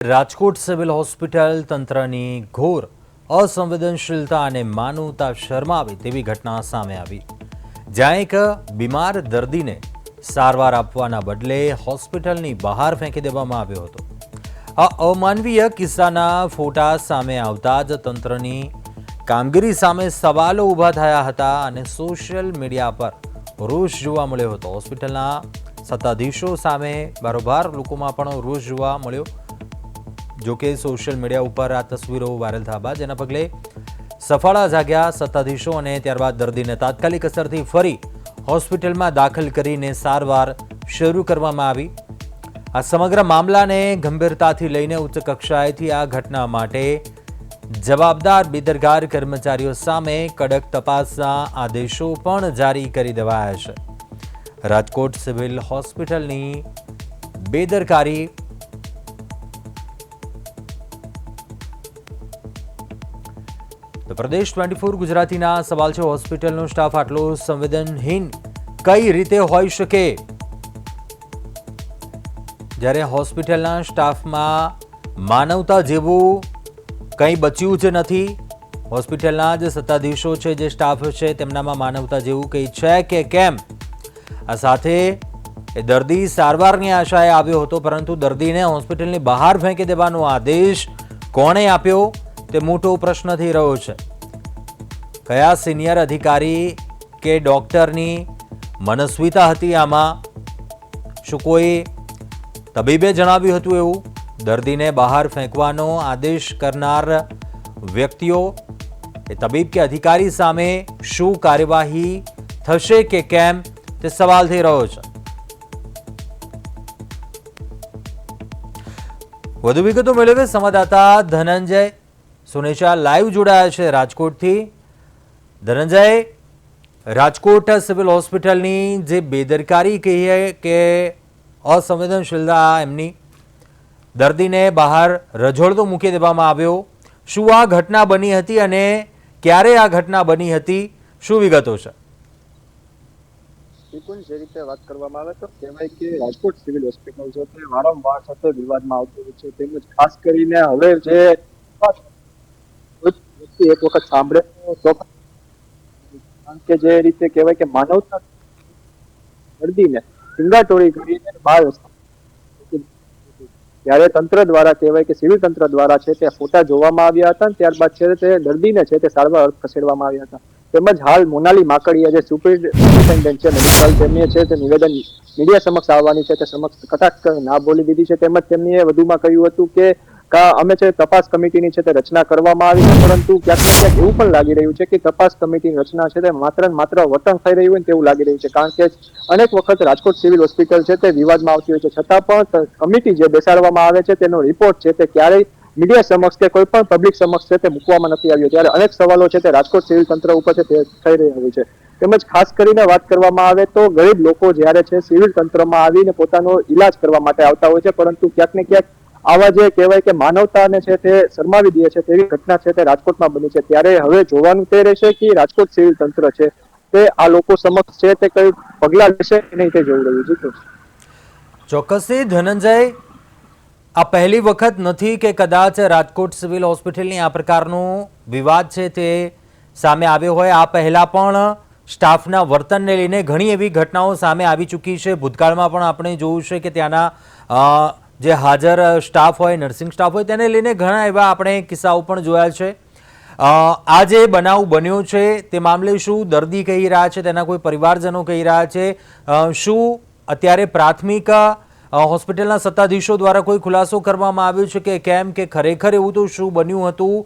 Rajkot civil hospital તંત્રની ઘોર અસંવેદનશીલતા અને માનવતા શરમાવે તેવી ઘટના સામે આવી, જ્યાં એક બીમાર દર્દીને સારવાર આપવાના બદલે હોસ્પિટલની બહાર ફેંકી દેવામાં આવ્યો હતો. આ અમાનવીય કિસ્સાના ફોટા સામે આવતા જ તંત્રની કામગીરી સામે સવાલો ઊભા થયા હતા અને સોશિયલ મીડિયા પર રોષ જોવા મળ્યો હતો. હોસ્પિટલના સત્તાધીશો સામે બારોબાર લોકોમાં પણ રોષ જોવા મળ્યો. જો કે સોશિયલ મીડિયા ઉપર આ તસવીરો વાયરલ થયા બાદ જેના પગલે સફાળા જાગ્યા સત્તાધીશો અને ત્યારબાદ દર્દીને તાત્કાલિક અસરથી ફરી હોસ્પિટલમાં દાખલ કરીને સારવાર શરૂ કરવામાં આવી. આ સમગ્ર મામલાને ગંભીરતાથી લઈને ઉચ્ચ કક્ષાએથી આ ઘટના માટે જવાબદાર બેદરકાર કર્મચારીઓ સામે કડક તપાસના આદેશો પણ જારી કરી દેવાયા છે. રાજકોટ સિવિલ હોસ્પિટલની બેદરકારી તો પ્રદેશ 24 ગુજરાતીના સવાલ છે, હોસ્પિટલનો સ્ટાફ આટલો સંવેદનહીન કઈ રીતે હોઈ શકે? જ્યારે હોસ્પિટલના સ્ટાફમાં માનવતા જેવું કંઈ બચ્યું જ નથી. હોસ્પિટલના જે સત્તાધીશો છે, જે સ્ટાફ છે, તેમનામાં માનવતા જેવું કંઈ છે કે કેમ? આ સાથે એ દર્દી સારવારની આશાએ આવ્યો હતો, પરંતુ દર્દીને હોસ્પિટલની બહાર ફેંકી દેવાનો આદેશ કોણે આપ્યો તે મોટો પ્રશ્ન થઈ રહ્યો છે. કયા સિનિયર અધિકારી કે ડોક્ટરની મનસ્વીતા હતી આમાં? શું કોઈ તબીબે જણાવ્યું હતું એવું? દર્દીને બહાર ફેંકવાનો આદેશ કરનાર વ્યક્તિઓ એ તબીબ કે અધિકારી સામે શું કાર્યવાહી થશે કે કેમ તે સવાલ થઈ રહ્યો છે. વધુ વિગતો મેળવે સંવાદદાતા ધનંજય સુનેચા લાઈવ જોડાયા છે રાજકોટથી. ધનંજય, રાજકોટ સિવિલ હોસ્પિટલની જે બેદરકારી કહીએ કે અસંવેદનશીલતા, એમની દર્દીને બહાર રઝળતો મૂકી દેવામાં આવ્યો, શું આ ઘટના બની હતી અને ક્યારે આ ઘટના બની હતી? શું વિગતો છે? જે રીતે વાત કરવામાં આવે તો કહેવાય કે રાજકોટ સિવિલ હોસ્પિટલ છે તે વારંવાર સતત વિવાદમાં આવતું હોય છે, તેમજ ખાસ કરીને હવે જે એક વખત સાંભળે તો કારણ કે જે રીતે કહેવાય કે માનવતા દર્દીને સિંગાટોરી કરીને બહાર ત્યારે તંત્ર દ્વારા કહેવાય કે સિવિલ તંત્ર દ્વારા છે તે ફોટા જોવામાં આવ્યા હતા, ત્યારબાદ છે તે દર્દીને છે તે સારવાર અર્થ ખસેડવામાં આવ્યા હતા. તેમજ હાલ મોનાલી માકડીયા જે સુપરિન્ટેન્ડન્ટ છે મેડિકલ, તેમની છે તે નિવેદન મીડિયા સમક્ષ આવવાની છે તે સમક્ષ કટાક્ષ ના બોલી દીધી છે. તેમજ તેમણે વધુમાં કહ્યું હતું કે અમે છે તપાસ કમિટીની છે તે રચના કરવામાં આવી છે, પરંતુ ક્યાંક ને ક્યાંક એવું પણ લાગી રહ્યું છે કે તપાસ કમિટીની રચના છે તે માત્ર ને માત્ર વતન થઈ રહ્યું હોય તેવું લાગી રહ્યું છે. કારણ કે અનેક વખત રાજકોટ સિવિલ હોસ્પિટલ છે તે વિવાદમાં આવતી હોય છે, છતાં પણ કમિટી જે બેસાડવામાં આવે છે તેનો રિપોર્ટ છે તે ક્યારેય મીડિયા સમક્ષ કે કોઈ પણ પબ્લિક સમક્ષ છે તે મૂકવામાં નથી આવ્યો. ત્યારે અનેક સવાલો છે તે રાજકોટ સિવિલ તંત્ર ઉપર છે તે થઈ રહ્યા હોય છે. તેમજ ખાસ કરીને વાત કરવામાં આવે તો ગરીબ લોકો જ્યારે છે સિવિલ તંત્રમાં આવીને પોતાનો ઈલાજ કરવા માટે આવતા હોય છે, પરંતુ ક્યાંક ને ક્યાંક આવા જે કહેવાય કે માનવતાને છે તે શરમાવી દે છે તેવી ઘટના છે તે રાજકોટમાં બની છે. ત્યારે હવે જોવાનું તે રહેશે કે રાજકોટ સિવિલ તંત્ર છે તે આ લોકો સમક્ષ છે તે કઈ પગલાં લેશે કે નહીં તે જોઈ રહ્યું છે. ચોક્કસથી ધનંજય, આ પહેલી વખત નથી કે કદાચ રાજકોટ સિવિલ હોસ્પિટલની આ પ્રકારનો વિવાદ છે તે સામે આવ્યો હોય. આ પહેલા પણ સ્ટાફના વર્તનને લઈને ઘણી એવી ઘટનાઓ સામે આવી ચૂકી છે. ભૂતકાળમાં પણ આપણે જોયું છે કે ત્યાંના જે હાજર સ્ટાફ હોય, નર્સિંગ સ્ટાફ હોય, તેને લઈને ઘણા એવા આપણે કિસ્સાઓ પણ જોયા છે. આ જે બનાવ બન્યો છે તે મામલે શું દર્દી કહી રહ્યા છે, તેના કોઈ પરિવારજનો કહી રહ્યા છે? શું અત્યારે પ્રાથમિક હોસ્પિટલના સત્તાધીશો દ્વારા કોઈ ખુલાસો કરવામાં આવ્યો છે કે કેમ, કે ખરેખર એવું તો શું બન્યું હતું?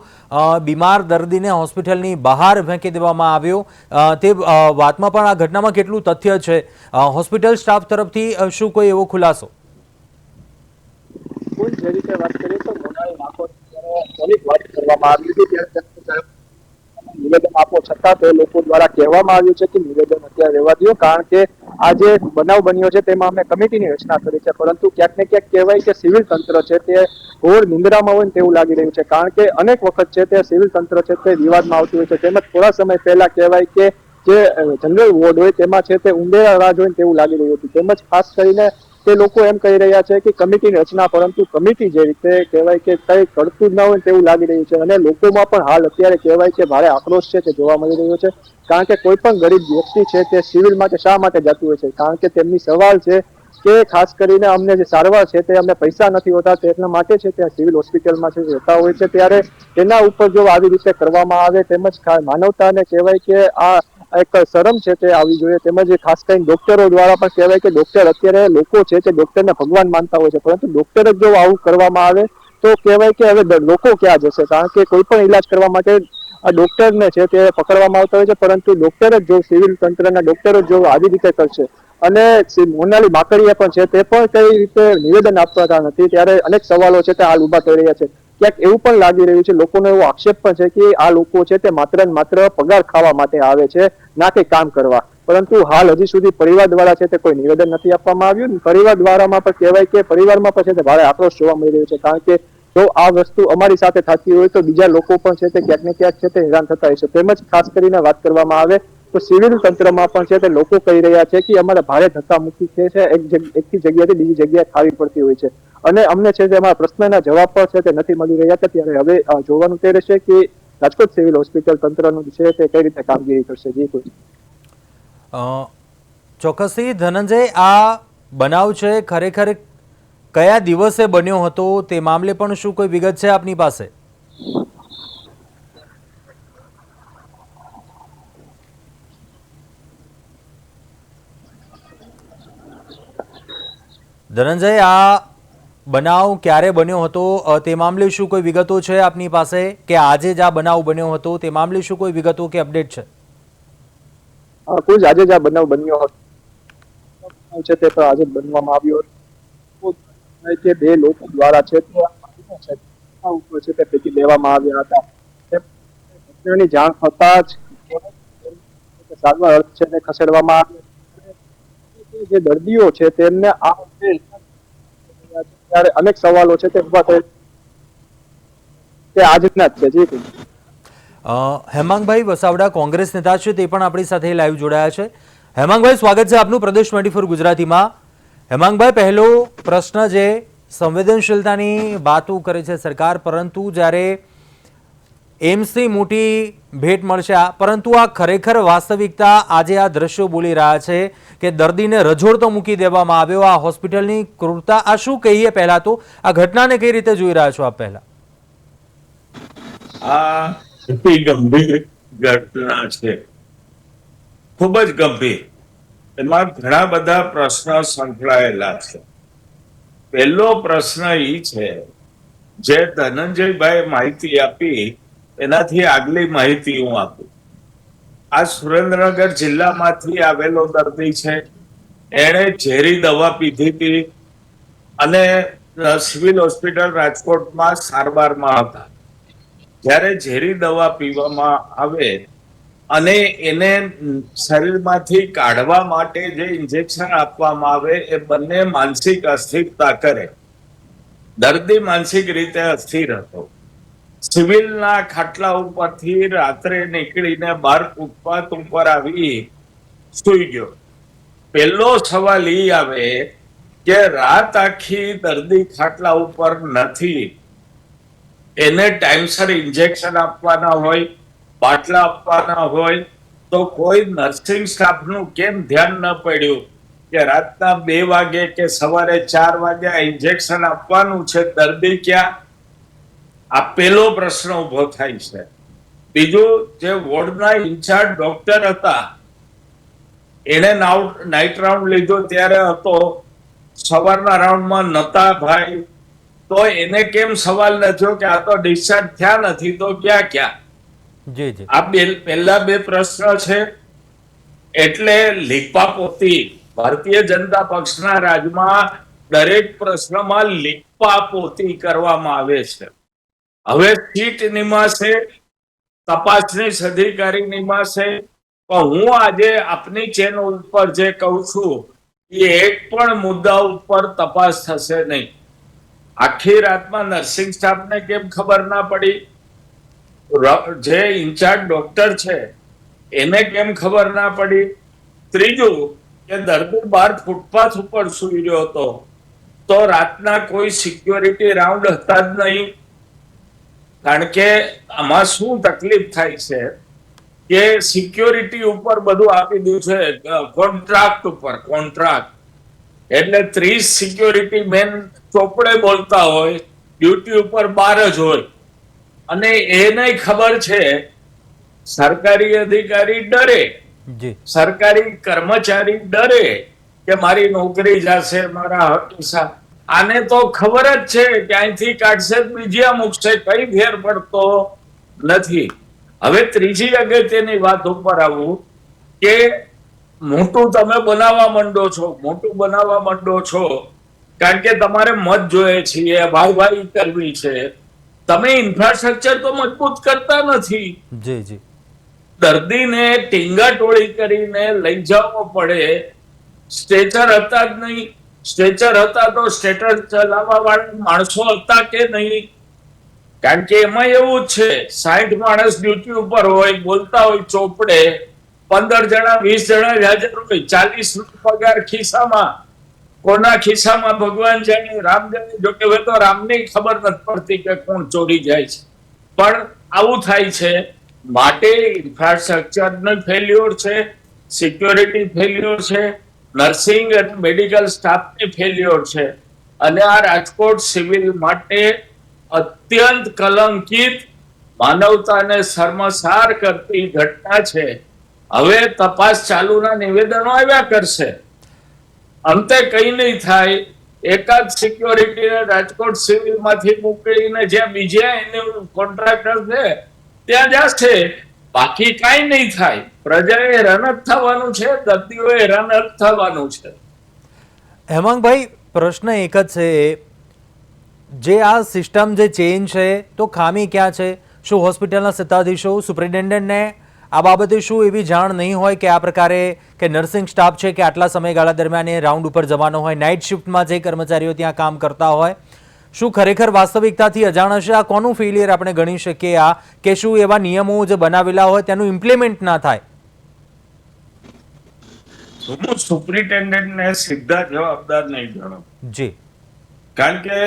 બીમાર દર્દીને હોસ્પિટલની બહાર ફેંકી દેવામાં આવ્યો, તે વાતમાં પણ આ ઘટનામાં કેટલું તથ્ય છે? હોસ્પિટલ સ્ટાફ તરફથી શું કોઈ એવો ખુલાસો? જે રીતે વાત કરીએ તો મોનાલી માકડીયાની વાત કરવામાં આવી હતી ત્યારે નિવેદન આપો છતાં તે લોકો દ્વારા કહેવામાં આવ્યું છે કે નિવેદન અત્યારે રહેવા દો, કારણ કે આ જે બનાવ બન્યો છે તેમાં અમે કમિટીની રચના કરી છે, પરંતુ ક્યાંક ને ક્યાંક કહેવાય કે સિવિલ તંત્ર છે તે ઘોર નિંદ્રામાં હોય તેવું લાગી રહ્યું છે. કારણ કે અનેક વખત છે તે સિવિલ તંત્ર છે તે વિવાદમાં આવતું હોય છે. તેમજ થોડા સમય પહેલા કહેવાય કે જે જનરલ વોર્ડ હોય તેમાં છે તે ઉંદેરા રાજ હોય તેવું લાગી રહ્યું હતું. તેમજ ખાસ કરીને તે લોકો એમ કહી રહ્યા છે કે કમિટીની રચના, પરંતુ કમિટી જે રીતે કહેવાય કે કઈ કરતું જ ના હોય તેવું લાગી રહ્યું છે. અને લોકોમાં પણ હાલ અત્યારે કહેવાય કે ભારે આક્રોશ છે તે જોવા મળી રહ્યો છે. કારણ કે કોઈ પણ ગરીબ વ્યક્તિ છે તે સિવિલ માટે શા માટે જતું હોય છે? કારણ કે તેમની સવાલ છે કે ખાસ કરીને અમને જે સારવાર છે તે અમને પૈસા નથી હોતા, તેના માટે છે ત્યાં સિવિલ હોસ્પિટલમાં છે રહેતા હોય છે. ત્યારે તેના ઉપર જો આવી રીતે કરવામાં આવે, તેમજ માનવતાને કહેવાય કે આ એક શરમ છે તે આવી જોઈએ. તેમજ ખાસ કરીને ડોક્ટરો દ્વારા પણ કહેવાય કે ડોક્ટર અત્યારે લોકો છે તે ડોક્ટરને ભગવાન માનતા હોય છે, પરંતુ ડોક્ટર જ જો આવું કરવામાં આવે તો કહેવાય કે હવે લોકો ક્યાં જશે? કારણ કે કોઈ પણ ઈલાજ કરવા માટે આ ડોક્ટરને છે તે પકડવામાં આવતા હોય છે, પરંતુ ડોક્ટર જ જો સિવિલ તંત્રના ડોક્ટર જ જો આવી રીતે કરશે, અને મોનાલી માકડીયા પણ છે તે પણ કઈ રીતે નિવેદન આપતા નથી, ત્યારે અનેક સવાલો છે તે હાલ ઉભા થઈ રહ્યા છે. ક્યાંક એવું પણ લાગી રહ્યું છે, લોકોનો એવો આક્ષેપ પણ છે કે આ લોકો છે તે માત્ર ને માત્ર પગાર ખાવા માટે આવે છે, ના કે કામ કરવા. પરંતુ હાલ હજી સુધી પરિવાર દ્વારા છે તે કોઈ નિવેદન નથી આપવામાં આવ્યું. પરિવાર દ્વારામાં પણ કહેવાય કે પરિવારમાં પણ છે તે ભારે આક્રોશ જોવા મળી રહ્યો છે. કારણ કે જો આ વસ્તુ અમારી સાથે થતી હોય તો બીજા લોકો પણ છે તે ક્યાંક ને ક્યાંક છે તે હેરાન થતા હોય છે. તેમજ ખાસ કરીને વાત કરવામાં આવે તો સિવિલ તંત્રમાં પણ છે તે લોકો કહી રહ્યા છે કે અમારે ભારે ધક્કામુક્કી છે એકથી જગ્યાથી બીજી જગ્યાએ ખાવી પડતી હોય છે, અને અમને છે તે અમારા પ્રશ્નના જવાબ પણ છે તે નથી મળી રહ્યા છે. ત્યારે હવે જોવાનું તે રહેશે કે રાજકોટ સિવિલ હોસ્પિટલ તંત્રનું છે તે કઈ રીતે કામગીરી કરશે. જી કોઈ ચોક્કસથી ધનંજય, આ બનાવ છે ખરેખર કયા દિવસે બન્યો હતો તે મામલે પણ શું કોઈ વિગત છે આપની પાસે? ધનંજય, આ બનાવ ક્યારે બન્યો હતો તે મામલે શું કોઈ વિગતો છે આપની પાસે, કે આજે જ આ બનાવ બન્યો હતો તે મામલે શું કોઈ વિગતો કે અપડેટ છે? કુલ આજે જ આ બનાવ બન્યો હતો છે તે પણ આજે બનવામાં આવ્યો હતો કે બે લોકો દ્વારા છે તે ફેંકી દેવામાં આવ્યા હતા. ઘટનાની જાણ થતા જ સારવાર અર્થ છે તે ખસેડવામાં આવ્યા. જે દર્દીઓ છે તેમને આ ત્યારે અનેક સવાલો છે તે ઉભા થાય તે આજના જ છે. જી હેમાંગભાઈ વસાવડા કોંગ્રેસ નેતા છે, તે પણ આપણી સાથે લાઈવ જોડાયા છે. હેમાંગભાઈ, સ્વાગત છે આપનું પ્રદેશ 24 ગુજરાતીમાં. હેમાંગભાઈ, પહેલો પ્રશ્ન જે સંવેદનશીલતાની વાતો કરે છે સરકાર, પરંતુ જ્યારે એમ્સની મોટી ભેટ મળશે, પરંતુ આ ખરેખર વાસ્તવિકતા આજે આ દ્રશ્યો બોલી રહ્યા છે કે દર્દીને રજોડતો મૂકી દેવામાં આવ્યો, આ હોસ્પિટલની ક્રૂરતા. આ શું કહીએ? પહેલા તો આ ઘટનાને કઈ રીતે જોઈ રહ્યા છો આપ? પહેલા આ એટલી ગંભીર ઘટના છે, ખૂબ જ ગંભીર. એમાં ઘણા બધા પ્રશ્નો સંકળાયેલા છે. પહેલો પ્રશ્ન એ છે, જે ધનંજયભાઈ માહિતી આપી એનાથી આગલી માહિતી હું આપું. આ સુરેન્દ્રનગર જિલ્લામાંથી આવેલો દર્દી છે. એણે ઝેરી દવા પીધી હતી અને સિવિલ હોસ્પિટલ રાજકોટમાં સારવારમાં હતા. જ્યારે ઝેરી દવા પીવામાં આવે અને એને શરીરમાંથી કાઢવા માટે જે ઇન્જેક્શન આપવામાં આવે એ બંને માનસિક અસ્થિરતા કરે. દર્દી માનસિક રીતે અસ્થિર હતો. સિવિલના ખાટલા ઉપરથી રાત્રે નીકળીને બહાર ફૂટપાથ ઉપર આવી સૂઈ ગયો. પહેલો સવાલ એ આવે કે રાત આખી દર્દી ખાટલા ઉપર નથી, એને ટાઈમસર ઇન્જેક્શન આપવાના હોય, બાટલા આપવાના હોય, તો કોઈ નર્સિંગ સ્ટાફનું કેમ ધ્યાન ન પડ્યું કે રાતના 2 વાગે કે સવારે 4 વાગે ઇન્જેક્શન આપવાનું છે, દર્દી ક્યાં? આ પહેલો પ્રશ્ન ઉભો થાય છે. બીજું, જે વોર્ડના ઇન્ચાર્જ ડોક્ટર હતા એને નાઇટ રાઉન્ડ લીધો ત્યારે હતો, સવારના રાઉન્ડમાં નતા ભાઈ, તો એને કેમ સવાલ નથી કે આ તો ડિસ્ચાર્જ થયા નથી તો ક્યાં? જી જી, આ પહેલા 2 પ્રશ્ન છે. એટલે લીપાપોતી ભારતીય જનતા પક્ષના રાજમાં દરેક પ્રશ્નમાં લીપાપોતી કરવામાં આવે છે. હવે સીટ નિમાશે, તપાસનીશ અધિકારી નિમાશે, પણ હું આજે આપની ચેનલ ઉપર જે કહું છું એ એક પણ મુદ્દા ઉપર તપાસ થશે નહીં. આખી રાતમાં નર્સિંગ સ્ટાફને કેમ ખબર ના પડી? જે ઇન્ચાર્જ ડોક્ટર છે એને કેમ ખબર ના પડી? ત્રીજું, કે દર્દી બહાર ફૂટપાથ ઉપર સૂઈ રહ્યો હતો તો રાતના કોઈ સિક્યોરિટી રાઉન્ડ હતા જ નહીં. કારણ કે આમાં શું તકલીફ થાય છે કે સિક્યોરિટી ઉપર બધું આપી દીધું છે, કોન્ટ્રાક્ટ ઉપર કોન્ટ્રાક્ટ. એટલે 30 સિક્યોરિટી મેન ચોપડે બોલતા હોય, ડ્યુટી ઉપર 12 જ હોય. અને એને ખબર છે સરકારી અધિકારી ડરે, જી સરકારી કર્મચારી ડરે કે મારી નોકરી જશે, મારા હક. આને તો ખબર જ છે કે અહીંથી કાઢશે બીજે મૂકશે, કઈ ફેર પડતો નથી. હવે ત્રીજી અગત્યની વાત ઉપર આવું કે મોટું તમે બનાવવા માંડો છો, મોટું બનાવવા માંડો છો કારણ કે તમારે મત જોઈએ છીએ, ભાઈ કરવી છે. તમે ઇન્ફ્રાસ્ટ્રક્ચર તો મજબૂત કરતા નથી. જી જી દર્દીને ટીંગાટોળી કરીને લઈ જવો પડે. સ્ટ્રેચર હતા જ નહીં. સ્ટ્રેચર હતા તો સ્ટ્રેચર ચલાવવા વાળા માણસો હતા કે નહીં? કારણ કે એમાં એવું જ છે 60 માણસ ડ્યુટી ઉપર હોય, બોલતા હોય ચોપડે, 15 જણા 20 જણા જ હાજર હોય, 40 પગાર ખિસ્સામાં. કોના ખિસ્સામાં ભગવાન જાણે, રામ જાણે. જો કે હવે તો રામની ખબર નથી પડતી કે કોણ ચોરી જાય છે. પણ આવું થાય છે. માટે ઇન્ફ્રાસ્ટ્રક્ચરનો ફેલ્યોર છે, સિક્યોરિટી ફેલ્યોર છે, નર્સિંગ અને મેડિકલ સ્ટાફની ફેલ્યોર છે. અને આ રાજકોટ સિવિલ માટે અત્યંત કલંકિત, માનવતાને શર્મસાર કરતી ઘટના છે. હવે તપાસ ચાલુના નિવેદનો આવ્યા કરશે, અંતે કઈ નહીં થાય. એકાદ સિક્યોરિટીને રાજકોટ સિવિલમાંથી મોકલીને જ્યાં બીજા એનું કોન્ટ્રાક્ટર છે ત્યાં જશે, બાકી કાંઈ નહીં થાય. પ્રજાએ હેરાન જ થવાનું છે, દર્દીઓએ હેરાન જ થવાનું છે. હેમાંગભાઈ, પ્રશ્ન એક જ છે, જે આ સિસ્ટમ જે ચેન્જ છે તો ખામી ક્યાં છે? શું હોસ્પિટલના સત્તાધીશો, સુપ્રિન્ટેન્ડન્ટને આ બાબતે શું એવી જાણ નહીં હોય કે આ પ્રકારે કે નર્સિંગ સ્ટાફ છે કે આટલા સમયગાળા દરમિયાન એ રાઉન્ડ ઉપર જવાનો હોય, નાઇટ શિફ્ટમાં જે કર્મચારીઓ ત્યાં કામ કરતા હોય, શું ખરેખર વાસ્તવિકતાથી અજાણ હશે? આ કોનું ફેલિયર આપણે ગણી શકીએ આ, કે શું એવા નિયમો જે બનાવેલા હોય તેનું ઇમ્પ્લિમેન્ટ ના થાય? હું સુપ્રિન્ટેન્ડન્ટને સીધા જવાબદાર નહીં ગણું. જી, કારણ કે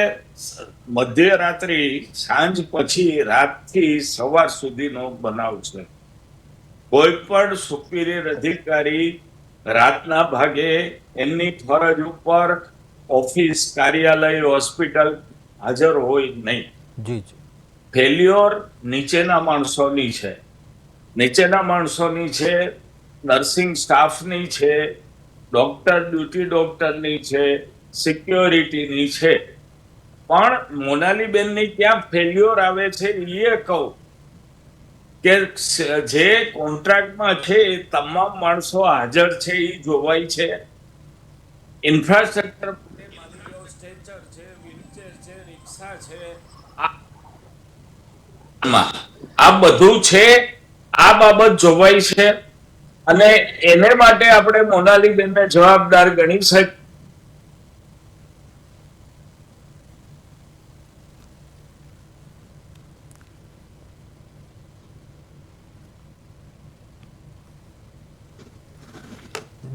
મધ્યરાત્રિ, સાંજ પછી રાતથી સવાર સુધીનો બનાવ છે. કોઈ પણ સુપીરિયર અધિકારી રાતના ભાગે એમની ફરજ ઉપર ઓફિસ, કાર્યાલય, હોસ્પિટલ હાજર હોય નહીં. જી જી ફેલ્યોર નીચેના માણસોની છે, નીચેના માણસોની છે, નર્સિંગ સ્ટાફની છે, ડોક્ટર, ડ્યુટી ડોક્ટરની છે, સિક્યોરિટીની છે. પણ મોનાલીબેનની ક્યાં ફેલ્યોર આવે છે એ કહું કે જે કોન્ટ્રાક્ટમાં છે એ તમામ માણસો હાજર છે એ જોવાય છે. ઇન્ફ્રાસ્ટ્રક્ચર, સ્ટ્રેચર છે, વ્હીલચેર છે, રિક્ષા છે, આ બધું છે. આ બાબત જોવાય છે અને એને માટે આપણે મોનાલીબેનને જવાબદાર ગણી શકીએ.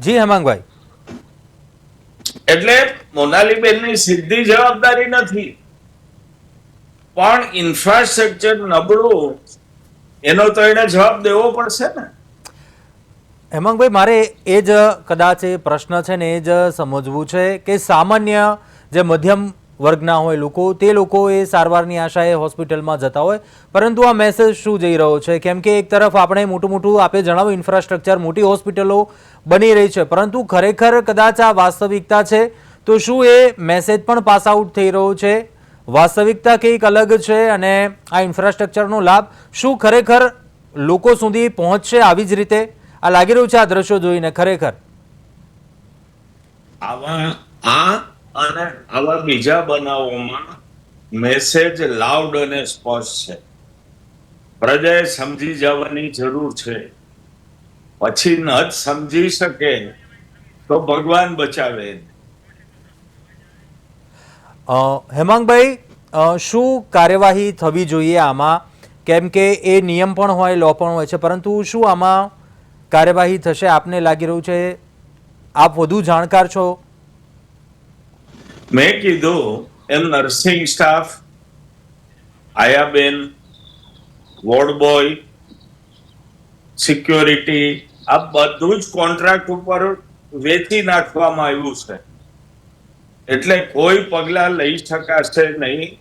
જી હેમાંગભાઈ, એટલે મોનાલીબેનની સીધી જવાબદારી નથી, પણ ઇન્ફ્રાસ્ટ્રક્ચર નબળું એનો તો એને જવાબ દેવો પડશે ને. હેમાંગભાઈ, મારે એ જ કદાચ એ પ્રશ્ન છે ને એ જ સમજવું છે કે સામાન્ય જે મધ્યમ વર્ગના હોય લોકો, તે લોકો એ સારવારની આશાએ હોસ્પિટલમાં જતા હોય, પરંતુ આ મેસેજ શું જઈ રહ્યો છે? કેમ કે એક તરફ આપણે મોટું આપે જણાવ્યું ઇન્ફ્રાસ્ટ્રક્ચર, મોટી હોસ્પિટલો બની રહી છે, પરંતુ ખરેખર કદાચ આ વાસ્તવિકતા છે તો શું એ મેસેજ પણ પાસ આઉટ થઈ રહ્યો છે? વાસ્તવિકતા કંઈક અલગ છે અને આ ઇન્ફ્રાસ્ટ્રક્ચરનો લાભ શું ખરેખર લોકો સુધી પહોંચશે આવી જ રીતે? આ લાગી રહ્યું છે આ દ્રશ્યો જોઈને ખરેખર? અને આવા બીજા બનાવોમાં મેસેજ લાઉડ અને સ્પષ્ટ છે. પ્રજાએ સમજી જવાની જરૂર છે. પછી ન જ સમજી શકે તો ભગવાન બચાવે. હેમાંગભાઈ, શું કાર્યવાહી થવી જોઈએ આમાં? કેમ કે એ નિયમ પણ હોય, લો પણ હોય છે, પરંતુ શું આમાં કાર્યવાહી થશે આપને લાગી રહ્યું છે? આપ વધુ જાણકાર છો. મેં કીધું એમ નર્સિંગ સ્ટાફ, આયાબેન, વોર્ડ બોય, સિક્યોરિટી, આ બધું જ કોન્ટ્રાક્ટ ઉપર વેચી નાખવામાં આવ્યું છે. એટલે કોઈ પગલાં લઈ શકાશે નહીં.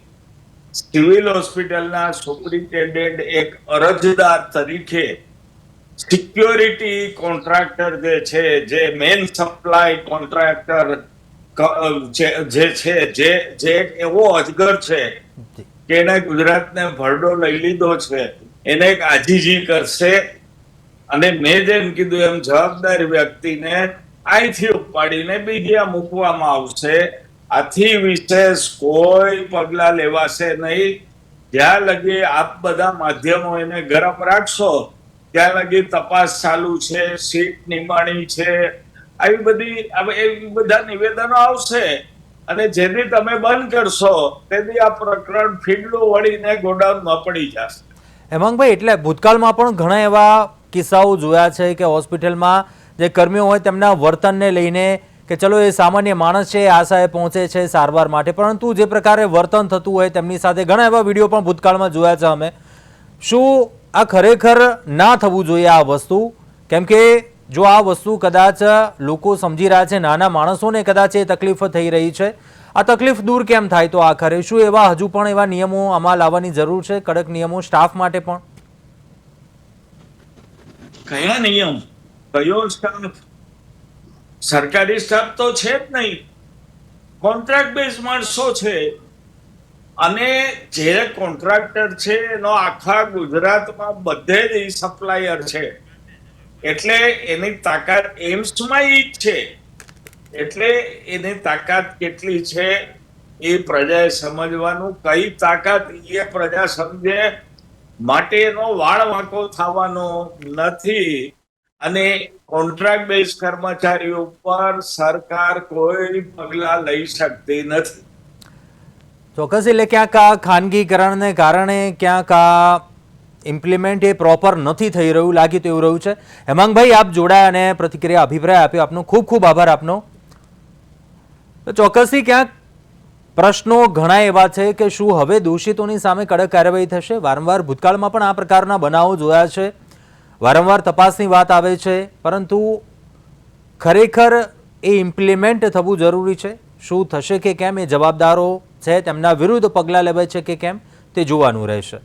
સિવિલ હોસ્પિટલના સુપ્રિન્ટેન્ડન્ટ એક અરજદાર તરીકે સિક્યોરિટી કોન્ટ્રાક્ટર જે છે, જે મેન સપ્લાય કોન્ટ્રાક્ટર જે છે, જે એવો અજગર છે કે એને ગુજરાતને ભરડો લઈ લીધો છે, એને એક આજીજી કરશે. અને મેં જેમ કીધું એમ જવાબદાર વ્યક્તિને અહીંથી ઉપાડીને બીજે મૂકવામાં આવશે. આથી વિશેષ કોઈ પગલા લેવાશે નહીં. જ્યાં લગી આપ બધા માધ્યમો એને ગરમ રાખશો ત્યાં લગી તપાસ ચાલુ છે, સીટ નિમાણી છે, એવી બધા નિવેદનો આવશે. અને જેથી તમે બંધ કરશો તેથી આ પ્રકરણ ફીડલું વળીને ગોડાઉનમાં પડી જશે. હેમાંગભાઈ, એટલે ભૂતકાળમાં પણ ઘણા એવા કિસ્સાઓ જોયા છે કે હોસ્પિટલમાં જે કર્મીઓ હોય તેમના વર્તનને લઈને કે ચલો એ સામાન્ય માણસ છે, આશાએ પહોંચે છે સારવાર માટે, પરંતુ જે પ્રકારે વર્તન થતું હોય તેમની સાથે ઘણા એવા વિડીયો પણ ભૂતકાળમાં જોયા છે અમે. શું આ ખરેખર ના થવું જોઈએ આ વસ્તુ? કેમ કે જો આ વસ્તુ કદાચ લોકો સમજી રહ્યા છે, નાના માણસોને કદાચ એ તકલીફ થઈ રહી છે, આ તકલીફ દૂર કેમ થાય? તો આખરે શું એવા હજુ પણ એવા નિયમો આમાં લાવવાની જરૂર છે, કડક નિયમો સ્ટાફ માટે પણ? કયા નિયમ? કયો સ્ટાફ? સરકારી સ્ટાફ તો છે જ નહીં, કોન્ટ્રાક્ટ બેઝ માણસો છે. અને જે કોન્ટ્રાક્ટર છે એનો આખા ગુજરાતમાં બધે જ સપ્લાયર છે. એટલે એની તાકાત એમ્સમાં ઈ જ છે. એટલે એની તાકાત કેટલી છે એ પ્રજાએ સમજવાનું. કઈ તાકાત એ પ્રજા સમજે માટે એનો વાળ વાંકો થવાનો નથી. અને કોન્ટ્રાક્ટ બેઝ કર્મચારીઓ પર સરકાર કોઈ પગલા લઈ શકતી નથી. ચોક્કસ. એટલે ક્યાંક આ ખાનગીકરણને કારણે ક્યાંક આ ઇમ્પ્લિમેન્ટ એ પ્રોપર નથી થઈ રહ્યું, લાગી તો એવું રહ્યું છે. હેમાંગભાઈ, આપ જોડાયા અને પ્રતિક્રિયા અભિપ્રાય આપ્યો, આપનો ખૂબ ખૂબ આભાર આપનો. તો ચોક્કસથી ક્યાંક પ્રશ્નો ઘણા એવા છે કે શું હવે દોષિતોની સામે કડક કાર્યવાહી થશે? વારંવાર ભૂતકાળમાં પણ આ પ્રકારના બનાવો જોયા છે, વારંવાર તપાસની વાત આવે છે, પરંતુ ખરેખર એ ઇમ્પ્લિમેન્ટ થવું જરૂરી છે. શું થશે કે કેમ, એ જવાબદારો છે તેમના વિરુદ્ધ પગલાં લેવાય છે કે કેમ, તે જોવાનું રહેશે.